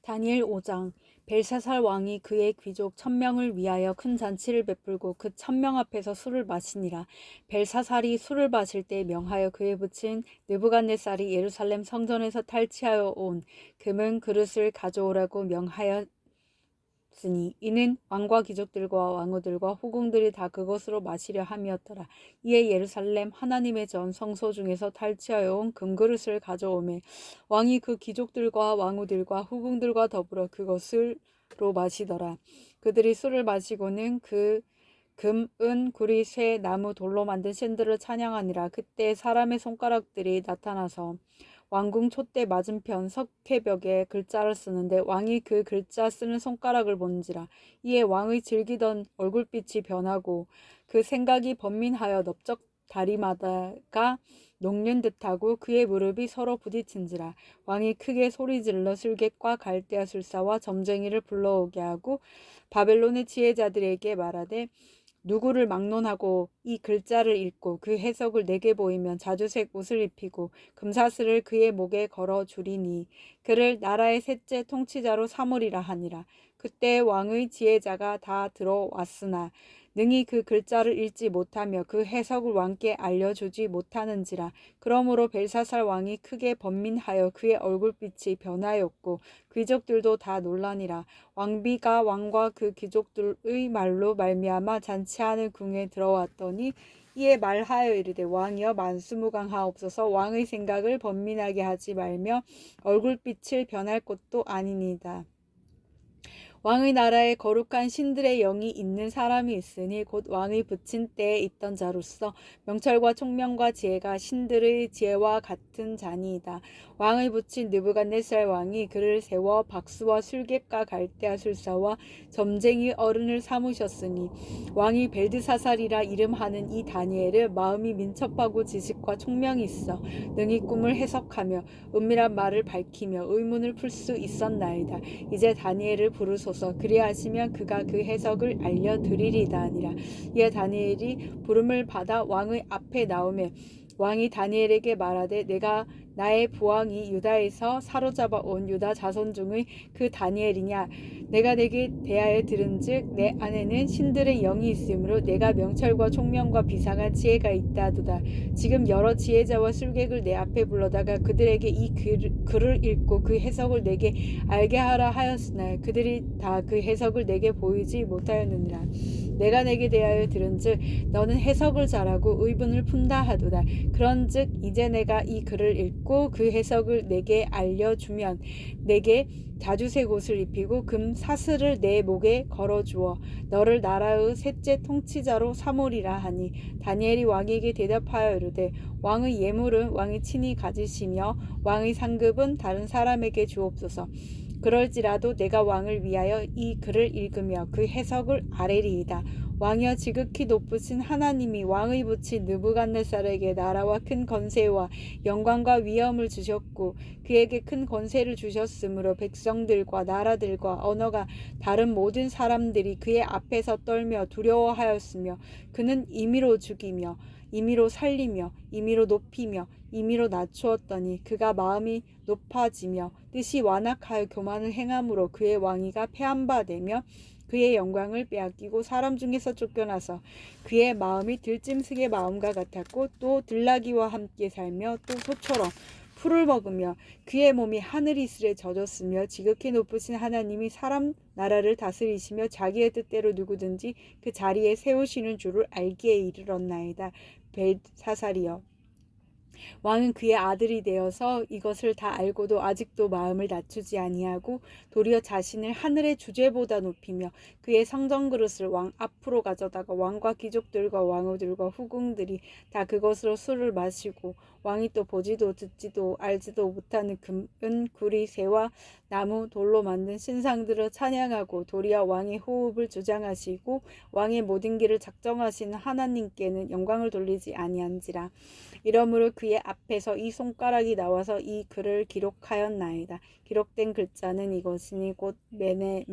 다니엘 5장. 벨사살 왕이 그의 귀족 1000명을 위하여 큰 잔치를 베풀고 그 1000명 앞에서 술을 마시니라. 벨사살이 술을 마실 때 명하여 그에 붙인 느부갓네살이 예루살렘 성전에서 탈취하여 온 금은 그릇을 가져오라고 명하였으니 이는 왕과 귀족들과 왕후들과 후궁들이 다 그것으로 마시려 함이었더라. 이에 예루살렘 하나님의 전 성소 중에서 탈취하여 온 금그릇을 가져오매 왕이 그 귀족들과 왕후들과 후궁들과 더불어 그것으로 마시더라. 그들이 술을 마시고는 그 금, 은, 구리, 쇠, 나무, 돌로 만든 신들을 찬양하니라. 그때 사람의 손가락들이 나타나서 왕궁 촛대 맞은편 석회벽에 글자를 쓰는데 왕이 그 글자 쓰는 손가락을 본지라. 이에 왕의 즐기던 얼굴빛이 변하고 그 생각이 번민하여 넓적 다리마다가 녹는 듯하고 그의 무릎이 서로 부딪힌지라. 왕이 크게 소리질러 술객과 갈대아 술사와 점쟁이를 불러오게 하고 바벨론의 지혜자들에게 말하되 누구를 막론하고 이 글자를 읽고 그 해석을 내게 보이면 자주색 옷을 입히고 금사슬을 그의 목에 걸어 주리니 그를 나라의 셋째 통치자로 삼으리라 하니라. 그때 왕의 지혜자가 다 들어왔으나 능히 그 글자를 읽지 못하며 그 해석을 왕께 알려주지 못하는지라. 그러므로 벨사살 왕이 크게 번민하여 그의 얼굴빛이 변하였고 귀족들도 다 놀라니라. 왕비가 왕과 그 귀족들의 말로 말미암아 잔치하는 궁에 들어왔더니 이에 말하여 이르되 왕이여 만수무강하옵소서. 왕의 생각을 번민하게 하지 말며 얼굴빛을 변할 것도 아니니이다. 왕의 나라에 거룩한 신들의 영이 있는 사람이 있으니 곧 왕의 붙인 때에 있던 자로서 명철과 총명과 지혜가 신들의 지혜와 같은 자니이다. 왕의 붙인 느부갓네살 왕이 그를 세워 박수와 술객과 갈대아 술사와 점쟁이 어른을 삼으셨으니 왕이 벨드사살이라 이름하는 이 다니엘은 마음이 민첩하고 지식과 총명이 있어 능히 꿈을 해석하며 은밀한 말을 밝히며 의문을 풀 수 있었나이다. 이제 다니엘을 부르소서. 그리하시면 그가 그 해석을 알려드리리다 하니라. 이에 다니엘이 부름을 받아 왕의 앞에 나오매 왕이 다니엘에게 말하되 내가 나의 부왕이 유다에서 사로잡아 온 유다 자손 중의 그 다니엘이냐. 내가 내게 대하여 들은즉 내 안에는 신들의 영이 있으므로 내가 명철과 총명과 비상한 지혜가 있다도다. 지금 여러 지혜자와 술객을 내 앞에 불러다가 그들에게 이 글을 읽고 그 해석을 내게 알게 하라 하였으나 그들이 다 그 해석을 내게 보이지 못하였느니라. 내가 내게 대하여 들은즉 너는 해석을 잘하고 의분을 푼다 하도다. 그런즉 이제 내가 이 글을 읽고 그 해석을 내게 알려주면 내게 자주색 옷을 입히고 금 사슬을 내 목에 걸어주어 너를 나라의 셋째 통치자로 삼으리라 하니 다니엘이 왕에게 대답하여 이르되 왕의 예물은 왕이 친히 가지시며 왕의 상급은 다른 사람에게 주옵소서. 그럴지라도 내가 왕을 위하여 이 글을 읽으며 그 해석을 아뢰리이다. 왕이여 지극히 높으신 하나님이 왕의 붙인 느부갓네살에게 나라와 큰 권세와 영광과 위엄을 주셨고 그에게 큰 권세를 주셨으므로 백성들과 나라들과 언어가 다른 모든 사람들이 그의 앞에서 떨며 두려워하였으며 그는 임의로 죽이며 임의로 살리며 임의로 높이며 임의로 낮추었더니 그가 마음이 높아지며 뜻이 완악하여 교만을 행함으로 그의 왕위가 폐한바되며 그의 영광을 빼앗기고 사람 중에서 쫓겨나서 그의 마음이 들짐승의 마음과 같았고 또 들나귀와 함께 살며 또 소처럼 풀을 먹으며 그의 몸이 하늘 이슬에 젖었으며 지극히 높으신 하나님이 사람 나라를 다스리시며 자기의 뜻대로 누구든지 그 자리에 세우시는 줄을 알기에 이르렀나이다. 벨사살이여 왕은 그의 아들이 되어서 이것을 다 알고도 아직도 마음을 낮추지 아니하고 도리어 자신을 하늘의 주제보다 높이며 그의 성전 그릇을 왕 앞으로 가져다가 왕과 귀족들과 왕후들과 후궁들이 다 그것으로 술을 마시고 왕이 또 보지도 듣지도 알지도 못하는 금, 은, 구리, 쇠와 나무, 돌로 만든 신상들을 찬양하고 도리어 왕의 호흡을 주장하시고 왕의 모든 길을 작정하시는 하나님께는 영광을 돌리지 아니한지라. 이러므로 그의 앞에서 이 손가락이 나와서 이 글을 기록하였나이다. 기록된 글자는 이것이니 곧 메네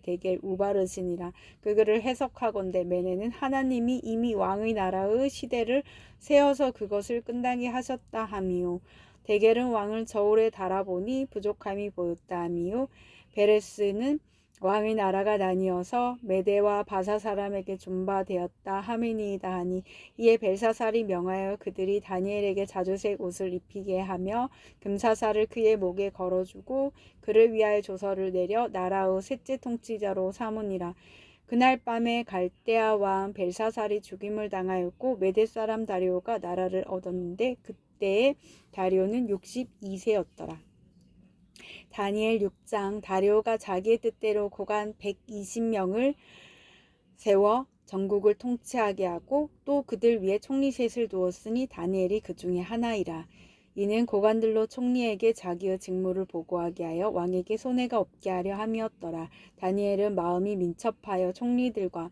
대겔 우바르시니라. 그 글을 해석하건대 메네는 하나님이 이미 왕의 나라의 시대를 세어서 그것을 끝나게 하셨다 함이요. 데겔은 왕을 저울에 달아보니 부족함이 보였다 하미요. 베레스는 왕의 나라가 나뉘어서 메대와 바사 사람에게 존바되었다 하미니이다 하니, 이에 벨사살이 명하여 그들이 다니엘에게 자주색 옷을 입히게 하며 금사살을 그의 목에 걸어주고 그를 위하여 조서를 내려 나라의 셋째 통치자로 삼으니라. 그날 밤에 갈대아 왕 벨사살이 죽임을 당하였고 메대 사람 다리오가 나라를 얻었는데 그때의 다리오는 62세였더라. 다니엘 6장. 다리오가 자기의 뜻대로 고관 120명을 세워 전국을 통치하게 하고 또 그들 위에 총리 셋을 두었으니 다니엘이 그 중에 하나이라. 이는 고관들로 총리에게 자기의 직무를 보고하게 하여 왕에게 손해가 없게 하려 함이었더라. 다니엘은 마음이 민첩하여 총리들과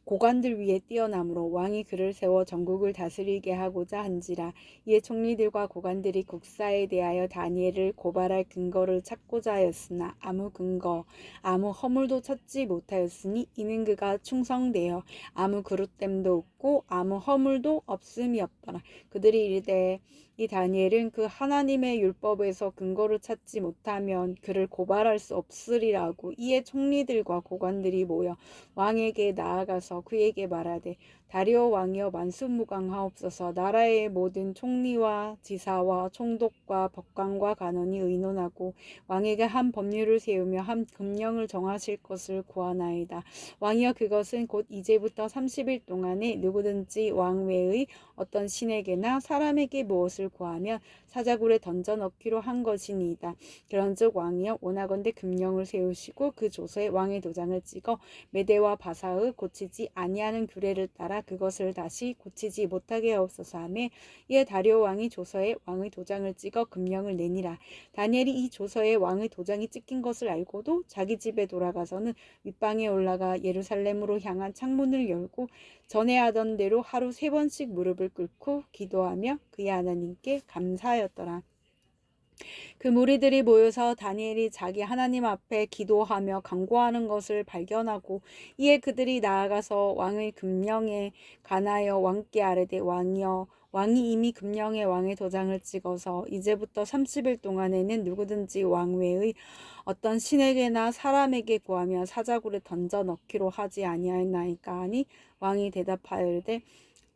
고관들 위에 뛰어나므로 왕이 그를 세워 전국을 다스리게 하고자 한지라. 이에 총리들과 고관들이 국사에 대하여 다니엘을 고발할 근거를 찾고자 하였으나 아무 근거, 아무 허물도 찾지 못하였으니, 이는 그가 충성되어 아무 그릇됨도 없고 아무 허물도 없음이었더라. 그들이 이르되 이 다니엘은 그 하나님의 율법에서 근거를 찾지 못하면 그를 고발할 수 없으리라고. 이에 총리들과 고관들이 모여 왕에게 나아가서 그에게 말하되, 다리오 왕이여 만수무강하옵소서. 나라의 모든 총리와 지사와 총독과 법관과 간원이 의논하고 왕에게 한 법률을 세우며 한 금령을 정하실 것을 구하나이다. 왕이여 그것은 곧 이제부터 30일 동안에 누구든지 왕 외의 어떤 신에게나 사람에게 무엇을 구하면 사자굴에 던져 넣기로 한 것이니이다. 그런즉 왕이여 원하건대 금령을 세우시고 그 조서에 왕의 도장을 찍어 메대와 바사의 고치지 아니하는 규례를 따라 그것을 다시 고치지 못하게 하옵소서 하매, 이에 다리오 왕이 조서에 왕의 도장을 찍어 금령을 내니라. 다니엘이 이 조서에 왕의 도장이 찍힌 것을 알고도 자기 집에 돌아가서는 윗방에 올라가 예루살렘으로 향한 창문을 열고 전에 하던 대로 하루 3번씩 무릎을 꿇고 기도하며 그의 하나님께 감사하였더라. 그 무리들이 모여서 다니엘이 자기 하나님 앞에 기도하며 간구하는 것을 발견하고, 이에 그들이 나아가서 왕의 금령에 관하여 왕께 아뢰되, 왕이여, 왕이 이미 금령에 왕의 도장을 찍어서 이제부터 30일 동안에는 누구든지 왕 외의 어떤 신에게나 사람에게 구하며 사자굴에 던져 넣기로 하지 아니하였나이까 하니, 왕이 대답하여 이르되,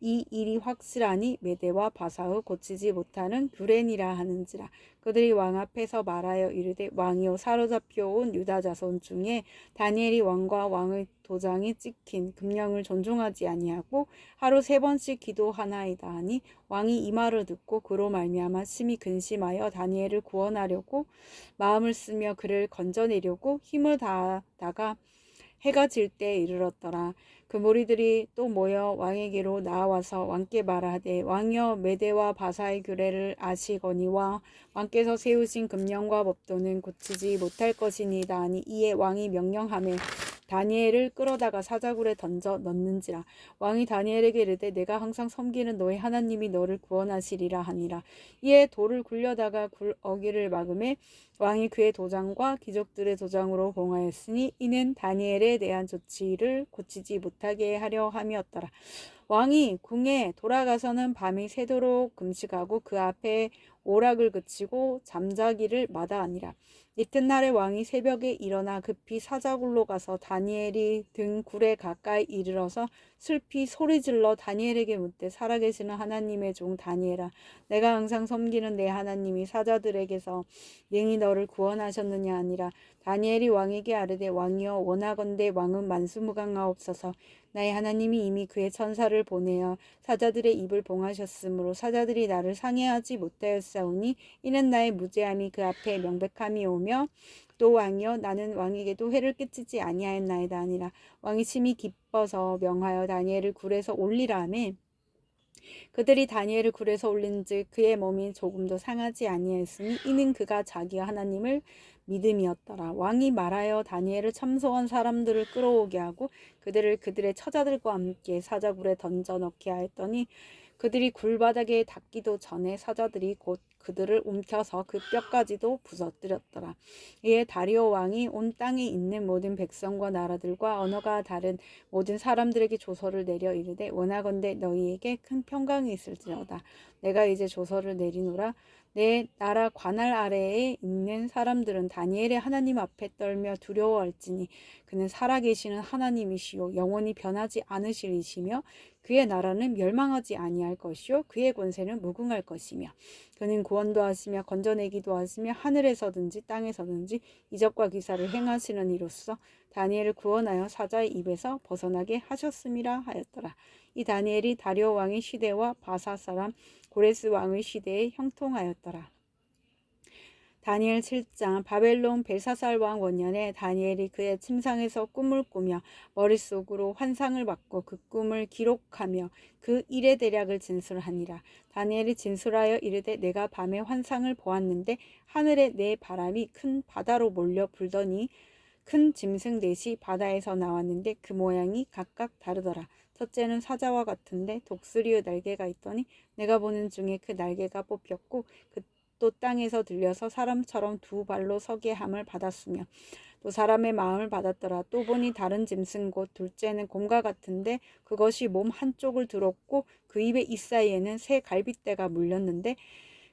이 일이 확실하니 메대와 바사의 고치지 못하는 규례니라 하는지라. 그들이 왕 앞에서 말하여 이르되, 왕이여 사로잡혀온 유다 자손 중에 다니엘이 왕과 왕의 도장이 찍힌 금령을 존중하지 아니하고 하루 3번씩 기도하나이다 하니, 왕이 이 말을 듣고 그로 말미암아 심히 근심하여 다니엘을 구원하려고 마음을 쓰며 그를 건져내려고 힘을 다하다가 해가 질 때에 이르렀더라. 그 무리들이 또 모여 왕에게로 나와서 왕께 말하되, 왕이여 메대와 바사의 규례를 아시거니와 왕께서 세우신 금령과 법도는 고치지 못할 것이니이다 하니, 이에 왕이 명령하매 다니엘을 끌어다가 사자굴에 던져 넣는지라. 왕이 다니엘에게 이르되, 내가 항상 섬기는 너의 하나님이 너를 구원하시리라 하니라. 이에 돌을 굴려다가 어기를 막음에 왕이 그의 도장과 귀족들의 도장으로 봉하였으니, 이는 다니엘에 대한 조치를 고치지 못하게 하려 함이었더라. 왕이 궁에 돌아가서는 밤이 새도록 금식하고 그 앞에 오락을 그치고 잠자기를 마다하니라. 이튿날에 왕이 새벽에 일어나 급히 사자굴로 가서 다니엘이 든 굴에 가까이 이르러서 슬피 소리질러 다니엘에게 묻되, 살아계시는 하나님의 종 다니엘아, 내가 항상 섬기는 내 하나님이 사자들에게서 능히 너를 구원하셨느냐 하니라. 다니엘이 왕에게 아뢰되, 왕이여 원하건대 왕은 만수무강하옵소서. 나의 하나님이 이미 그의 천사를 보내어 사자들의 입을 봉하셨으므로 사자들이 나를 상해하지 못하였사오니, 이는 나의 무죄함이 그 앞에 명백함이 오며, 또 왕이여 나는 왕에게도 해를 끼치지 아니하였나이다 하니라. 왕이 심히 기뻐서 명하여 다니엘을 굴에서 올리라 하매, 그들이 다니엘을 굴에서 올린즉 그의 몸이 조금도 상하지 아니하였으니, 이는 그가 자기 하나님을 믿음이었더라. 왕이 말하여 다니엘을 참소한 사람들을 끌어오게 하고 그들을 그들의 처자들과 함께 사자굴에 던져 넣게 하였더니, 그들이 굴바닥에 닿기도 전에 사자들이 곧 그들을 움켜서 그 뼈까지도 부서뜨렸더라. 이에 다리오 왕이 온 땅에 있는 모든 백성과 나라들과 언어가 다른 모든 사람들에게 조서를 내려 이르되, 원하건대 너희에게 큰 평강이 있을지어다. 내가 이제 조서를 내리노라. 내 나라 관할 아래에 있는 사람들은 다니엘의 하나님 앞에 떨며 두려워할지니 그는 살아계시는 하나님이시요 영원히 변하지 않으시리시며 그의 나라는 멸망하지 아니할 것이요 그의 권세는 무궁할 것이며 그는 구원도 하시며 건져내기도 하시며 하늘에서든지 땅에서든지 이적과 기사를 행하시는 이로써 다니엘을 구원하여 사자의 입에서 벗어나게 하셨음이라 하였더라. 이 다니엘이 다리오 왕의 시대와 바사 사람 고레스 왕의 시대에 형통하였더라. 다니엘 7장. 바벨론 벨사살 왕 원년에 다니엘이 그의 침상에서 꿈을 꾸며 머릿속으로 환상을 받고 그 꿈을 기록하며 그 일의 대략을 진술하니라. 다니엘이 진술하여 이르되 내가 밤에 환상을 보았는데 하늘에 네 바람이 큰 바다로 몰려 불더니 큰 짐승 넷이 바다에서 나왔는데 그 모양이 각각 다르더라. 첫째는 사자와 같은데 독수리의 날개가 있더니 내가 보는 중에 그 날개가 뽑혔고 그 또 땅에서 들려서 사람처럼 두 발로 서게 함을 받았으며 또 사람의 마음을 받았더라. 또 보니 다른 짐승 곧 둘째는 곰과 같은데 그것이 몸 한쪽을 들었고 그 입의 이사이에는 새 갈빗대가 물렸는데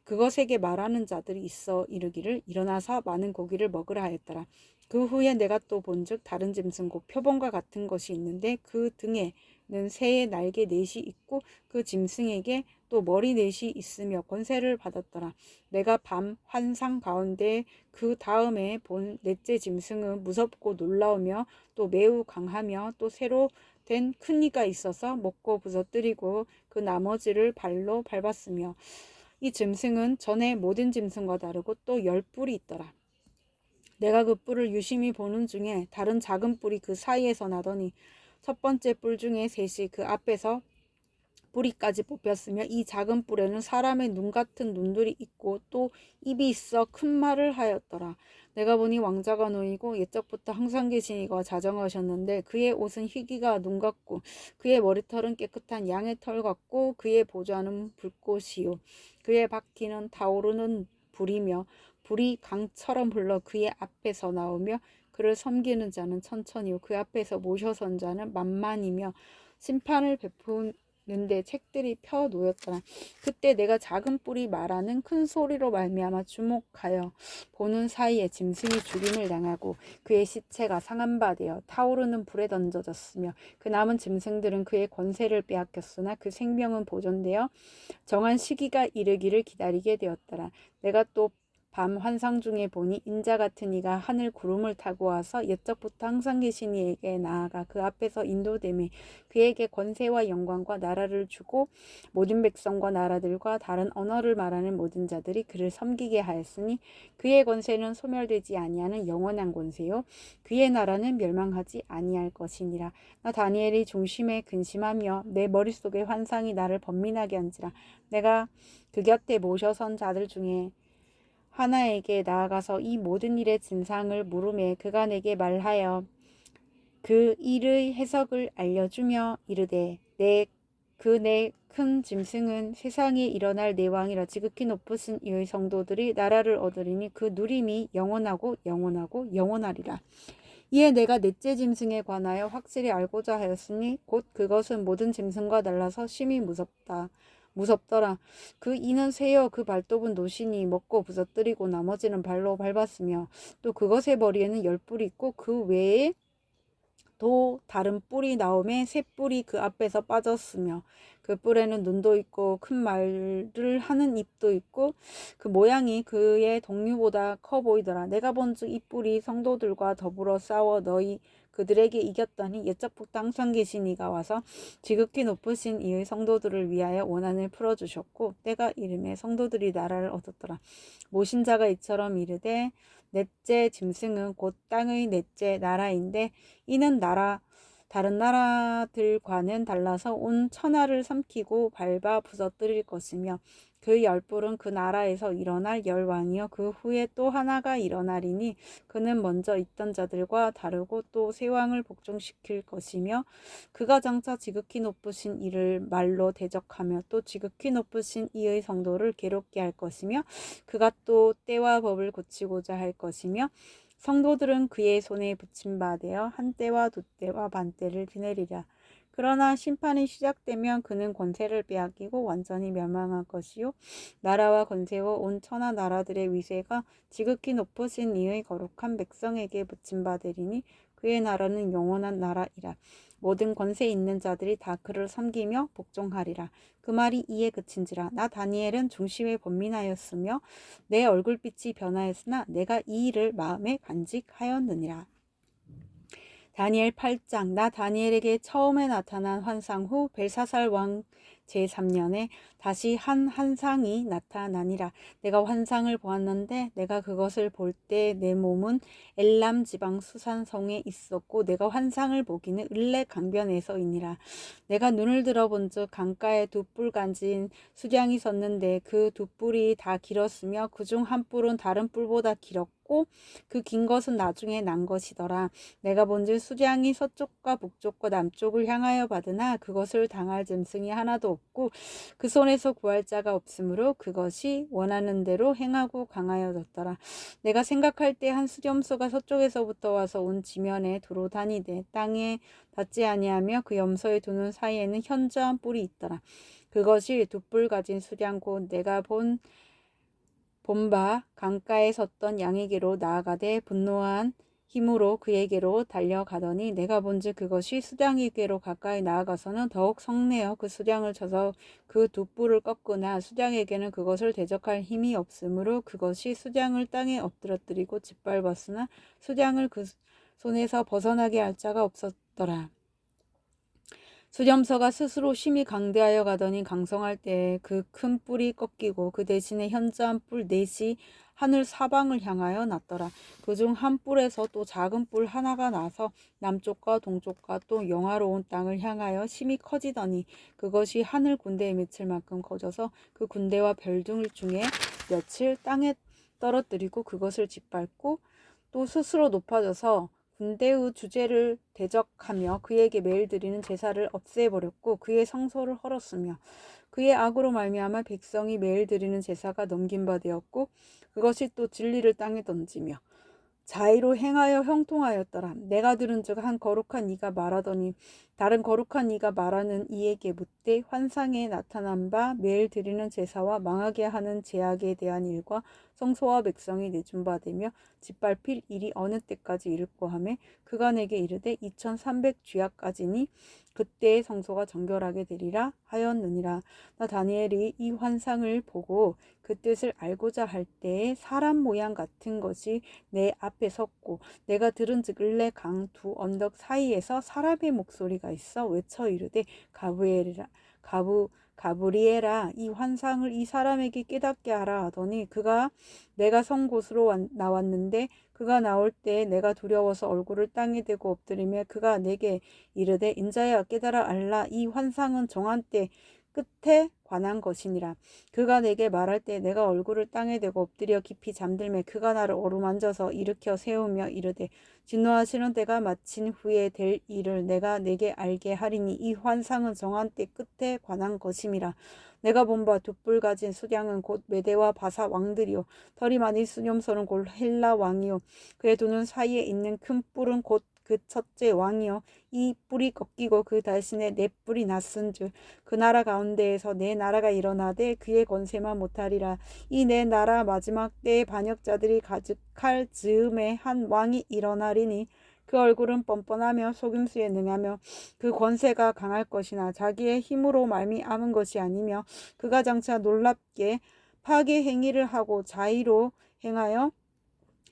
그것에게 말하는 자들이 있어 이르기를 일어나서 많은 고기를 먹으라 하였더라. 그 후에 내가 또 본즉 다른 짐승 곧 표범과 같은 것이 있는데 그 등에는 새의 날개 넷이 있고 그 짐승에게 또 머리 넷이 있으며 권세를 받았더라. 내가 밤 환상 가운데 그 다음에 본 넷째 짐승은 무섭고 놀라우며 또 매우 강하며 또 새로 된 큰 이가 있어서 먹고 부서뜨리고 그 나머지를 발로 밟았으며 이 짐승은 전에 모든 짐승과 다르고 또 10뿔이 있더라. 내가 그 뿔을 유심히 보는 중에 다른 작은 뿔이 그 사이에서 나더니 첫 번째 뿔 중에 셋이 그 앞에서 뿌리까지 뽑혔으며 이 작은 뿔에는 사람의 눈 같은 눈들이 있고 또 입이 있어 큰 말을 하였더라. 내가 보니 왕자가 놓이고 옛적부터 항상 계신 이가 자정하셨는데 그의 옷은 희기가 눈 같고 그의 머리털은 깨끗한 양의 털 같고 그의 보좌는 불꽃이요 그의 바퀴는 타오르는 불이며 불이 강처럼 흘러 그의 앞에서 나오며 그를 섬기는 자는 천천히요 그 앞에서 모셔선 자는 만만이며 심판을 베푸는데 책들이 펴 놓였더라. 그때 내가 작은 뿔이 말하는 큰 소리로 말미암아 주목하여 보는 사이에 짐승이 죽임을 당하고 그의 시체가 상한 바 되어 타오르는 불에 던져졌으며 그 남은 짐승들은 그의 권세를 빼앗겼으나 그 생명은 보존되어 정한 시기가 이르기를 기다리게 되었더라. 내가 또 밤 환상 중에 보니 인자 같은 이가 하늘 구름을 타고 와서 옛적부터 항상 계신 이에게 나아가 그 앞에서 인도되매 그에게 권세와 영광과 나라를 주고 모든 백성과 나라들과 다른 언어를 말하는 모든 자들이 그를 섬기게 하였으니 그의 권세는 소멸되지 아니하는 영원한 권세요 그의 나라는 멸망하지 아니할 것이니라. 나 다니엘이 중심에 근심하며 내 머릿속에 환상이 나를 번민하게 한지라. 내가 그 곁에 모셔선 자들 중에 하나에게 나아가서 이 모든 일의 진상을 물으매 그가 내게 말하여 그 일의 해석을 알려주며 이르되 내 큰 짐승은 세상에 일어날 내 왕이라 지극히 높으신 이의 성도들이 나라를 얻으리니 그 누림이 영원하고 영원하고 영원하리라. 이에 내가 넷째 짐승에 관하여 확실히 알고자 하였으니 곧 그것은 모든 짐승과 달라서 심히 무섭더라. 그 이는 새여 그 발톱은 노시니 먹고 부서뜨리고 나머지는 발로 밟았으며 또 그것의 머리에는 10뿔이 있고 그 외에 또 다른 뿔이 나오매 새 뿔이 그 앞에서 빠졌으며 그 뿔에는 눈도 있고 큰 말을 하는 입도 있고 그 모양이 그의 동류보다 커 보이더라. 내가 본즉 이 뿔이 성도들과 더불어 싸워 너희 그들에게 이겼더니 옛적부터 항상 계신 이가 와서 지극히 높으신 이의 성도들을 위하여 원한을 풀어주셨고 때가 이름에 성도들이 나라를 얻었더라. 모신 자가 이처럼 이르되 넷째 짐승은 곧 땅의 넷째 나라인데 이는 다른 나라들과는 달라서 온 천하를 삼키고 밟아 부서뜨릴 것이며 그 10뿔은 그 나라에서 일어날 10왕이요 그 후에 또 하나가 일어나리니 그는 먼저 있던 자들과 다르고 또 새 왕을 복종시킬 것이며 그가 장차 지극히 높으신 이를 말로 대적하며 또 지극히 높으신 이의 성도를 괴롭게 할 것이며 그가 또 때와 법을 고치고자 할 것이며 성도들은 그의 손에 붙임 바 되어 한 때와 두 때와 반 때를 지내리라. 그러나 심판이 시작되면 그는 권세를 빼앗기고 완전히 멸망할 것이요 나라와 권세와 온 천하 나라들의 위세가 지극히 높으신 이의 거룩한 백성에게 붙임받으리니 그의 나라는 영원한 나라이라. 모든 권세 있는 자들이 다 그를 섬기며 복종하리라. 그 말이 이에 그친지라. 나 다니엘은 중심에 번민하였으며 내 얼굴빛이 변하였으나 내가 이 일을 마음에 간직하였느니라. 다니엘 8장. 나 다니엘에게 처음에 나타난 환상 후 벨사살 왕 제3년에 다시 한 환상이 나타나니라. 내가 환상을 보았는데 내가 그것을 볼 때 내 몸은 엘람 지방 수산성에 있었고 내가 환상을 보기는 을레 강변에서이니라. 내가 눈을 들어본즉 강가에 두 뿔 가진 수량이 섰는데 그 두 뿔이 다 길었으며 그중 한 뿔은 다른 뿔보다 길었고 그 긴 것은 나중에 난 것이더라. 내가 본즉 수량이 서쪽과 북쪽과 남쪽을 향하여 받으나 그것을 당할 짐승이 하나도 없고 그 손에서 구할 자가 없으므로 그것이 원하는 대로 행하고 강하여졌더라. 내가 생각할 때 한 수렴소가 서쪽에서부터 와서 온 지면에 두루 다니되 땅에 닿지 아니하며 그 염소의 두 눈 사이에는 현저한 뿔이 있더라. 그것이 두 뿔 가진 수량 곧 내가 본바 강가에 섰던 양에게로 나아가되 분노한 힘으로 그에게로 달려가더니 내가 본즉 그것이 수량에게로 가까이 나아가서는 더욱 성내어 그 수량을 쳐서 그 두 뿔을 꺾으나 수량에게는 그것을 대적할 힘이 없으므로 그것이 수량을 땅에 엎드러뜨리고 짓밟았으나 수량을 그 손에서 벗어나게 할 자가 없었더라. 수렴서가 스스로 심히 강대하여 가더니 강성할 때에 그 큰 뿔이 꺾이고 그 대신에 현저한 뿔 넷이 하늘 사방을 향하여 났더라. 그중 한 뿔에서 또 작은 뿔 하나가 나서 남쪽과 동쪽과 또 영화로운 땅을 향하여 심히 커지더니 그것이 하늘 군대에 미칠 만큼 커져서 그 군대와 별들 중에 몇을 땅에 떨어뜨리고 그것을 짓밟고 또 스스로 높아져서 군대의 주제를 대적하며 그에게 매일 드리는 제사를 없애버렸고 그의 성소를 헐었으며 그의 악으로 말미암아 백성이 매일 드리는 제사가 넘긴 바 되었고 그것이 또 진리를 땅에 던지며 자의로 행하여 형통하였더라. 내가 들은즉 한 거룩한 이가 말하더니 다른 거룩한 이가 말하는 이에게 묻되 환상에 나타난 바 매일 드리는 제사와 망하게 하는 제약에 대한 일과 성소와 백성이 내준 바 되며 짓밟힐 일이 어느 때까지 이를꼬 하매 그가 내게 이르되 2300 주야까지니 그때의 성소가 정결하게 되리라 하였느니라. 나 다니엘이 이 환상을 보고 그 뜻을 알고자 할 때에 사람 모양 같은 것이 내 앞에 섰고 내가 들은즉 을레 강 두 언덕 사이에서 사람의 목소리가 있어 외쳐 이르되 가브리엘아 이 환상을 이 사람에게 깨닫게 하라 하더니 그가 내가 선 곳으로 나왔는데 그가 나올 때 내가 두려워서 얼굴을 땅에 대고 엎드리며 그가 내게 이르되 인자야 깨달아 알라 이 환상은 정한 때 끝에 관한 것이니라. 그가 내게 말할 때 내가 얼굴을 땅에 대고 엎드려 깊이 잠들매 그가 나를 어루만져서 일으켜 세우며 이르되 진노하시는 때가 마친 후에 될 일을 내가 내게 알게 하리니 이 환상은 정한 때 끝에 관한 것임이라. 내가 본 바 두 뿔 가진 수량은 곧 메대와 바사 왕들이요 털이 많이 수념서는 곧 헬라 왕이요 그의 두 눈 사이에 있는 큰 뿔은 곧 그 첫째 왕이요 이 뿔이 꺾이고 그 대신에 네 뿔이 났은즉 그 나라 가운데에서 네 나라가 일어나되 그의 권세만 못하리라. 이 네 나라 마지막 때의 반역자들이 가득할 즈음에 한 왕이 일어나리니 그 얼굴은 뻔뻔하며 속임수에 능하며 그 권세가 강할 것이나 자기의 힘으로 말미암은 것이 아니며 그가 장차 놀랍게 파괴 행위를 하고 자의로 행하여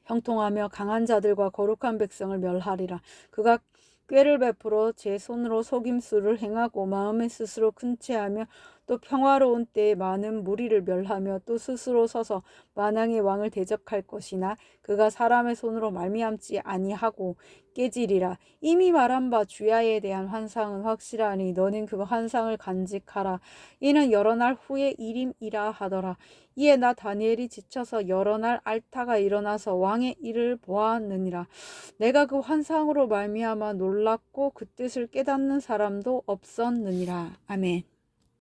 형통하며 강한 자들과 거룩한 백성을 멸하리라. 그가 꾀를 베풀어 제 손으로 속임수를 행하고 마음에 스스로 큰 채하며 또 평화로운 때에 많은 무리를 멸하며 또 스스로 서서 만왕의 왕을 대적할 것이나 그가 사람의 손으로 말미암지 아니하고 깨지리라. 이미 말한 바 주야에 대한 환상은 확실하니 너는 그 환상을 간직하라. 이는 여러 날 후의 일임이라 하더라. 이에 나 다니엘이 지쳐서 여러 날 앓다가 일어나서 왕의 일을 보았느니라. 내가 그 환상으로 말미암아 놀랐고 그 뜻을 깨닫는 사람도 없었느니라. 아멘.